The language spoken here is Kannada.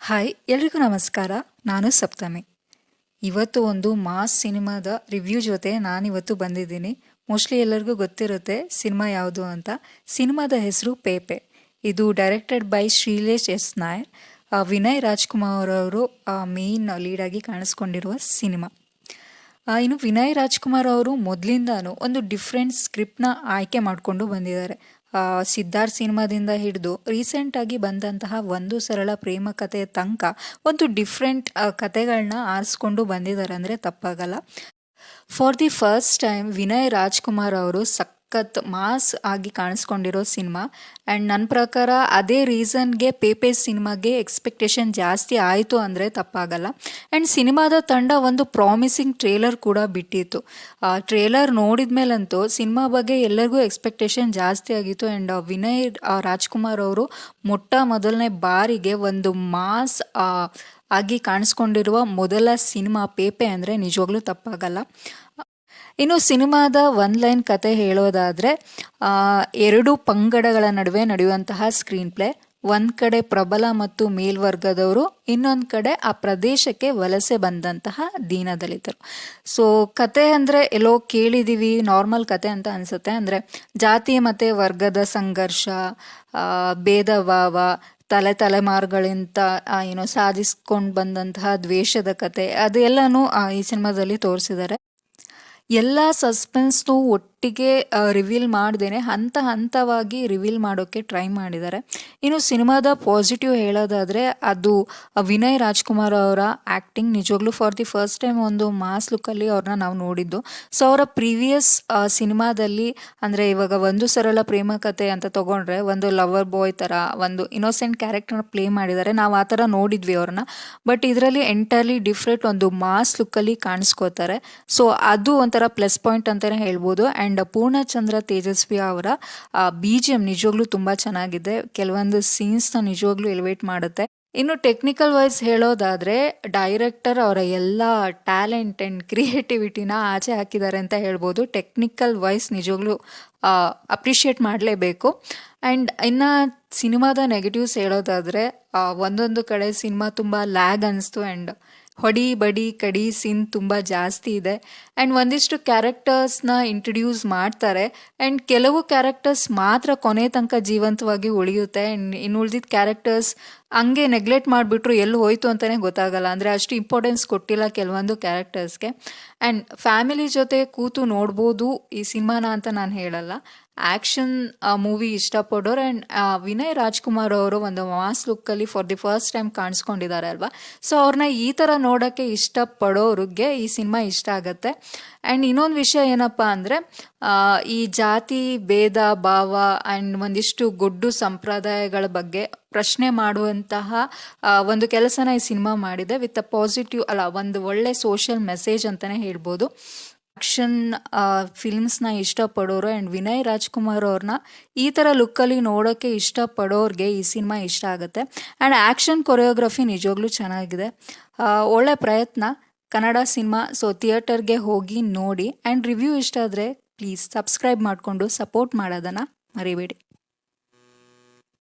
ಹಾಯ್ ಎಲ್ರಿಗೂ ನಮಸ್ಕಾರ. ನಾನು ಸಪ್ತಮಿ. ಇವತ್ತು ಒಂದು ಮಾಸ್ ಸಿನಿಮಾದ ರಿವ್ಯೂ ಜೊತೆ ನಾನಿವತ್ತು ಬಂದಿದ್ದೀನಿ. ಮೋಸ್ಟ್ಲಿ ಎಲ್ಲರಿಗೂ ಗೊತ್ತಿರುತ್ತೆ ಸಿನಿಮಾ ಯಾವುದು ಅಂತ. ಸಿನಿಮಾದ ಹೆಸರು ಪೇಪೆ. ಇದು directed by Shrilesh S Nair. Vinay Rajkumar ಅವರು ಮೇನ್ ಲೀಡಾಗಿ ಕಾಣಿಸ್ಕೊಂಡಿರುವ ಸಿನಿಮಾ. ಇನ್ನು ವಿನಯ್ ರಾಜ್ಕುಮಾರ್ ಅವರು ಮೊದಲಿಂದಾನು ಒಂದು ಡಿಫ್ರೆಂಟ್ ಸ್ಕ್ರಿಪ್ಟ್ನ ಆಯ್ಕೆ ಮಾಡಿಕೊಂಡು ಬಂದಿದ್ದಾರೆ. ಸಿದ್ಧಾರ್ಥ್ ಸಿನಿಮಾದಿಂದ ಹಿಡಿದು ರೀಸೆಂಟಾಗಿ ಬಂದಂತಹ ಒಂದು ಸರಳ ಪ್ರೇಮ ಕಥೆಯ ತನಕ ಒಂದು ಡಿಫ್ರೆಂಟ್ ಕತೆಗಳನ್ನ ಆರಿಸ್ಕೊಂಡು ಬಂದಿದ್ದಾರೆ ಅಂದರೆ ತಪ್ಪಾಗಲ್ಲ. For the first time Vinay Rajkumar ಅವರು ಸಖತ್ ಮಾಸ್ ಆಗಿ ಕಾಣಿಸ್ಕೊಂಡಿರೋ ಸಿನಿಮಾ. ಆ್ಯಂಡ್ ನನ್ನ ಪ್ರಕಾರ ಅದೇ ರೀಸನ್ಗೆ ಪೇಪೆ ಸಿನಿಮಾಗೆ ಎಕ್ಸ್ಪೆಕ್ಟೇಷನ್ ಜಾಸ್ತಿ ಆಯಿತು ಅಂದರೆ ತಪ್ಪಾಗಲ್ಲ. ಆ್ಯಂಡ್ ಸಿನಿಮಾದ ತಂಡ ಒಂದು ಪ್ರಾಮಿಸಿಂಗ್ ಟ್ರೇಲರ್ ಕೂಡ ಬಿಟ್ಟಿತ್ತು. ಟ್ರೇಲರ್ ನೋಡಿದ ಮೇಲಂತೂ ಸಿನಿಮಾ ಬಗ್ಗೆ ಎಲ್ಲರಿಗೂ ಎಕ್ಸ್ಪೆಕ್ಟೇಷನ್ ಜಾಸ್ತಿ ಆಗಿತ್ತು. ಆ್ಯಂಡ್ ವಿನಯ್ ರಾಜ್ಕುಮಾರ್ ಅವರು ಮೊದಲನೇ ಬಾರಿಗೆ ಒಂದು ಮಾಸ್ ಆಗಿ ಕಾಣಿಸ್ಕೊಂಡಿರುವ ಮೊದಲ ಸಿನಿಮಾ ಪೇಪೆ ಅಂದರೆ ನಿಜವಾಗ್ಲೂ ತಪ್ಪಾಗಲ್ಲ. ಇನ್ನು ಸಿನಿಮಾದ ಒನ್ ಲೈನ್ ಕತೆ ಹೇಳೋದಾದರೆ, ಎರಡು ಪಂಗಡಗಳ ನಡುವೆ ನಡೆಯುವಂತಹ ಸ್ಕ್ರೀನ್ ಪ್ಲೇ. ಒಂದು ಕಡೆ ಪ್ರಬಲ ಮತ್ತು ಮೇಲ್ವರ್ಗದವರು, ಇನ್ನೊಂದು ಕಡೆ ಆ ಪ್ರದೇಶಕ್ಕೆ ವಲಸೆ ಬಂದಂತಹ ದೀನದಲಿತರು. ಸೊ ಕತೆ ಅಂದರೆ ಎಲ್ಲೋ ಕೇಳಿದ್ದೀವಿ, ನಾರ್ಮಲ್ ಕತೆ ಅಂತ ಅನಿಸುತ್ತೆ. ಅಂದರೆ ಜಾತಿ ಮತ್ತು ವರ್ಗದ ಸಂಘರ್ಷ, ಭೇದ ಭಾವ, ತಲೆಮಾರುಗಳಿಂದ ಸಾಧಿಸ್ಕೊಂಡು ಬಂದಂತಹ ದ್ವೇಷದ ಕತೆ, ಅದೆಲ್ಲನೂ ಈ ಸಿನಿಮಾದಲ್ಲಿ ತೋರಿಸಿದ್ದಾರೆ. ಎಲ್ಲ ಸಸ್ಪೆನ್ಸ್ನು ಒಟ್ಟಿಗೆ ರಿವೀಲ್ ಮಾಡ್ದೇನೆ ಹಂತವಾಗಿ ರಿವೀಲ್ ಮಾಡೋಕ್ಕೆ ಟ್ರೈ ಮಾಡಿದ್ದಾರೆ. ಇನ್ನು ಸಿನಿಮಾದ ಪಾಸಿಟಿವ್ ಹೇಳೋದಾದರೆ ಅದು ವಿನಯ್ ರಾಜ್ಕುಮಾರ್ ಅವರ ಆ್ಯಕ್ಟಿಂಗ್. ನಿಜವಾಗ್ಲೂ ಫಾರ್ ದಿ ಫಸ್ಟ್ ಟೈಮ್ ಒಂದು ಮಾಸ್ ಲುಕ್ಕಲ್ಲಿ ಅವ್ರನ್ನ ನಾವು ನೋಡಿದ್ದು. ಸೊ ಅವರ ಪ್ರೀವಿಯಸ್ ಸಿನಿಮಾದಲ್ಲಿ ಅಂದರೆ ಇವಾಗ ಒಂದು ಸರಳ ಪ್ರೇಮ ಕಥೆ ಅಂತ ತಗೊಂಡ್ರೆ ಒಂದು ಲವರ್ ಬಾಯ್ ಥರ ಒಂದು ಇನ್ನೋಸೆಂಟ್ ಕ್ಯಾರೆಕ್ಟರ್ನ ಪ್ಲೇ ಮಾಡಿದ್ದಾರೆ. ನಾವು ಆ ಥರ ನೋಡಿದ್ವಿ ಅವ್ರನ್ನ. ಬಟ್ ಇದರಲ್ಲಿ ಎಂಟೈರ್ಲಿ ಡಿಫ್ರೆಂಟ್ ಒಂದು ಮಾಸ್ ಲುಕ್ಕಲ್ಲಿ ಕಾಣಿಸ್ಕೋತಾರೆ. ಸೊ ಅದು ಒಂಥರ ಪ್ಲಸ್ ಪಾಯಿಂಟ್ ಅಂತಲೇ ಹೇಳ್ಬೋದು. ಆ್ಯಂಡ್ ಪೂರ್ಣಚಂದ್ರ ತೇಜಸ್ವಿ ಅವರ BGM ನಿಜವಾಗ್ಲೂ ತುಂಬ ಚೆನ್ನಾಗಿದೆ. ಕೆಲವೊಂದು ಸೀನ್ಸ್ನ ನಿಜವಾಗ್ಲೂ ಎಲಿವೇಟ್ ಮಾಡುತ್ತೆ. ಇನ್ನು ಟೆಕ್ನಿಕಲ್ ವೈಸ್ ಹೇಳೋದಾದರೆ ಡೈರೆಕ್ಟರ್ ಅವರ ಎಲ್ಲ ಟ್ಯಾಲೆಂಟ್ ಆ್ಯಂಡ್ ಕ್ರಿಯೇಟಿವಿಟಿನ ಆಚೆ ಹಾಕಿದ್ದಾರೆ ಅಂತ ಹೇಳ್ಬೋದು. ಟೆಕ್ನಿಕಲ್ ವೈಸ್ ನಿಜವಾಗ್ಲೂ ಅಪ್ರಿಷಿಯೇಟ್ ಮಾಡಲೇಬೇಕು. ಆ್ಯಂಡ್ ಇನ್ನು ಸಿನಿಮಾದ ನೆಗೆಟಿವ್ಸ್ ಹೇಳೋದಾದರೆ ಒಂದೊಂದು ಕಡೆ ಸಿನಿಮಾ ತುಂಬ ಲ್ಯಾಗ್ ಅನಿಸ್ತು. ಆ್ಯಂಡ್ ಹೊಡಿ ಬಡಿ ಕಡಿ ಸೀನ್ ತುಂಬ ಜಾಸ್ತಿ ಇದೆ. ಆ್ಯಂಡ್ ಒಂದಿಷ್ಟು ಕ್ಯಾರೆಕ್ಟರ್ಸ್ನ ಇಂಟ್ರಡ್ಯೂಸ್ ಮಾಡ್ತಾರೆ. ಆ್ಯಂಡ್ ಕೆಲವು ಕ್ಯಾರೆಕ್ಟರ್ಸ್ ಮಾತ್ರ ಕೊನೆ ತನಕ ಜೀವಂತವಾಗಿ ಉಳಿಯುತ್ತೆ. ಆ್ಯಂಡ್ ಇನ್ನು ಉಳಿದಿದ್ದ ಕ್ಯಾರೆಕ್ಟರ್ಸ್ ಹಂಗೆ ನೆಗ್ಲೆಕ್ಟ್ ಮಾಡಿಬಿಟ್ರು ಎಲ್ಲಿ ಹೋಯ್ತು ಅಂತಲೇ ಗೊತ್ತಾಗಲ್ಲ. ಅಂದರೆ ಅಷ್ಟು ಇಂಪಾರ್ಟೆನ್ಸ್ ಕೊಟ್ಟಿಲ್ಲ ಕೆಲವೊಂದು ಕ್ಯಾರೆಕ್ಟರ್ಸ್ಗೆ. ಆ್ಯಂಡ್ ಫ್ಯಾಮಿಲಿ ಜೊತೆ ಕೂತು ನೋಡ್ಬೋದು ಈ ಸಿನಿಮಾನ ಅಂತ ನಾನು ಹೇಳಲ್ಲ. ಆ್ಯಕ್ಷನ್ ಮೂವಿ ಇಷ್ಟಪಡೋರು ಆ್ಯಂಡ್ ವಿನಯ್ ರಾಜ್ಕುಮಾರ್ ಅವರು ಒಂದು ಮಾಸ್ ಲುಕ್ಕಲ್ಲಿ ಫಾರ್ ದಿ ಫಸ್ಟ್ ಟೈಮ್ ಕಾಣಿಸ್ಕೊಂಡಿದ್ದಾರೆ ಅಲ್ವಾ. ಸೊ ಅವ್ರನ್ನ ಈ ಥರ ನೋಡೋಕ್ಕೆ ಇಷ್ಟಪಡೋರಿಗೆ ಈ ಸಿನಿಮಾ ಇಷ್ಟ ಆಗುತ್ತೆ. ಆ್ಯಂಡ್ ಇನ್ನೊಂದು ವಿಷಯ ಏನಪ್ಪ ಅಂದರೆ ಈ ಜಾತಿ ಭೇದ ಭಾವ ಆ್ಯಂಡ್ ಒಂದಿಷ್ಟು ಗೊಡ್ಡು ಸಂಪ್ರದಾಯಗಳ ಬಗ್ಗೆ ಪ್ರಶ್ನೆ ಮಾಡುವಂತಹ ಒಂದು ಕೆಲಸನ ಈ ಸಿನಿಮಾ ಮಾಡಿದೆ. ವಿತ್ ಅ ಪಾಸಿಟಿವ್ ಒಂದು ಒಳ್ಳೆ ಸೋಷಿಯಲ್ ಮೆಸೇಜ್ ಅಂತಲೇ ಹೇಳ್ಬೋದು. ಆಕ್ಷನ್ ಫಿಲ್ಮ್ಸ್ನ ಇಷ್ಟಪಡೋರು ಆ್ಯಂಡ್ ವಿನಯ್ ರಾಜ್ಕುಮಾರ್ ಅವ್ರನ್ನ ಈ ಥರ ಲುಕ್ಕಲ್ಲಿ ನೋಡೋಕ್ಕೆ ಇಷ್ಟಪಡೋರಿಗೆ ಈ ಸಿನಿಮಾ ಇಷ್ಟ ಆಗುತ್ತೆ. ಆ್ಯಂಡ್ ಆ್ಯಕ್ಷನ್ ಕೊರಿಯೋಗ್ರಫಿ ನಿಜವಾಗ್ಲೂ ಚೆನ್ನಾಗಿದೆ. ಒಳ್ಳೆ ಪ್ರಯತ್ನ ಕನ್ನಡ ಸಿನಿಮಾ. ಸೊ ಥಿಯೇಟರ್ಗೆ ಹೋಗಿ ನೋಡಿ. ಆ್ಯಂಡ್ ರಿವ್ಯೂ ಇಷ್ಟ ಆದರೆ ಪ್ಲೀಸ್ ಸಬ್ಸ್ಕ್ರೈಬ್ ಮಾಡಿಕೊಂಡು ಸಪೋರ್ಟ್ ಮಾಡೋದನ್ನು ಮರಿಬೇಡಿ.